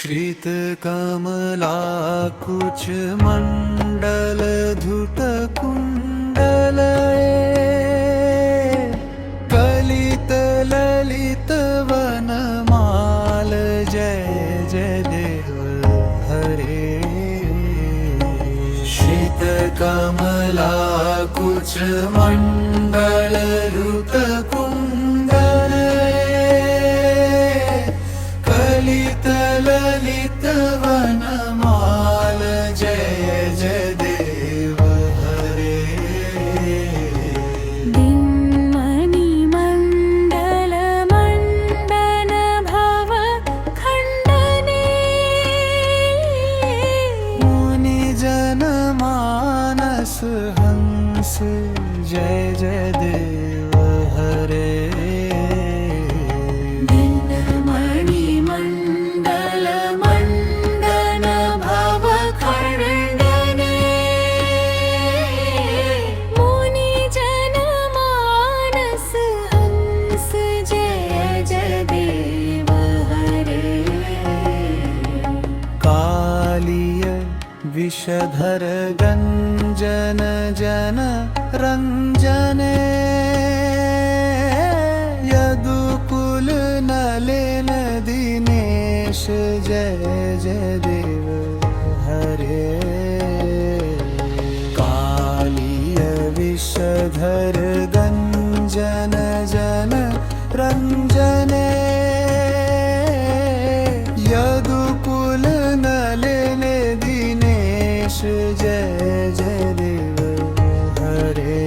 श्रित कमला कुच मंडल धुत कुंडल कलित ललित वनमाल जय जय देव हरे। श्रित कमला कुच मंडल धुत कुंडल कलित ललित वनमाल जय जय देव हरे। दिनमणि मंडल मंडन भव खंडने मुनि जन मानस हंस जय जय देव हरे। विषधर गंजन जन रंजने यदुकुल नलिन दिनेश जय जय देव हरे। कालीय विषधर गंजन जन रंजने यदुकुल नलिन जय जय देव हरे।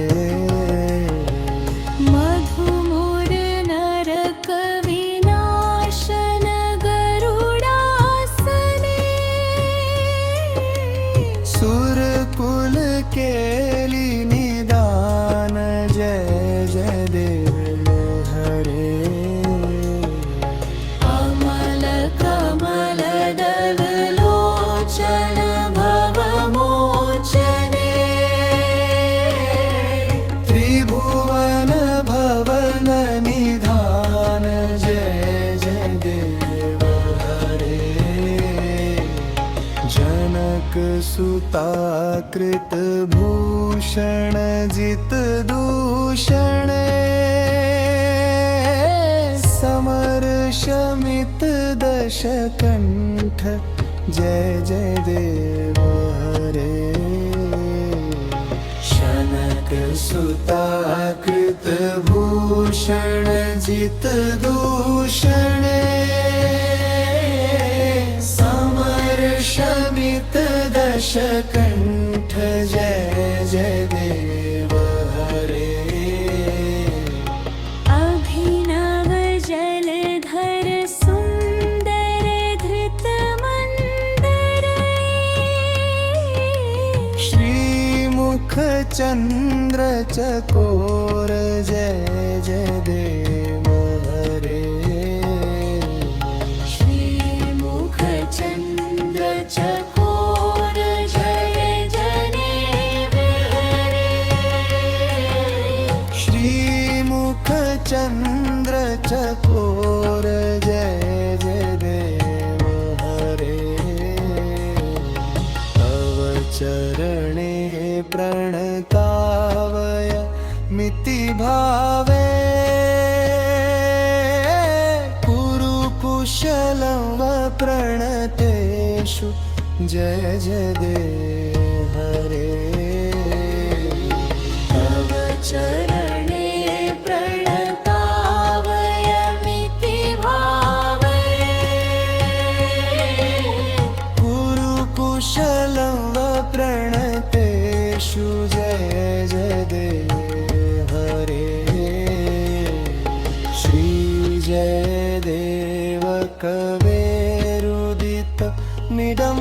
मधुमुर नरक विनाशन गरुडासने सुरकुल केली निदान जय जय देव हरे। अमल कमल दल लोचन त्रिभुवन भवन निधान जय जय देव हरे। जनक सुता कृत भूषण जित दूषण समर शमित दश कंठ जय जय देव हरे। शनक सुता कृत भूषण जित दूषण समर शमित दश कंठ जय जय देव हरे। अभिनव जलधर सुंदर धृत मंदर श्रीमुख चंद्र चकोर जय जय देव हरे। श्रीमुख चंद्र चकोर जय जय देव हरे। श्रीमुख चंद्र चकोर जय जय देव हरे। तव चरणे प्रणतावय मिति भावे कुरु कुशलं प्रणतेषु जय जय देव हरे। तव चरणे प्रणतावय मिति भावे कुरु कुशलं प्रणतेषु जय जय देव हरे। श्री जय देव कवेरुदित निडं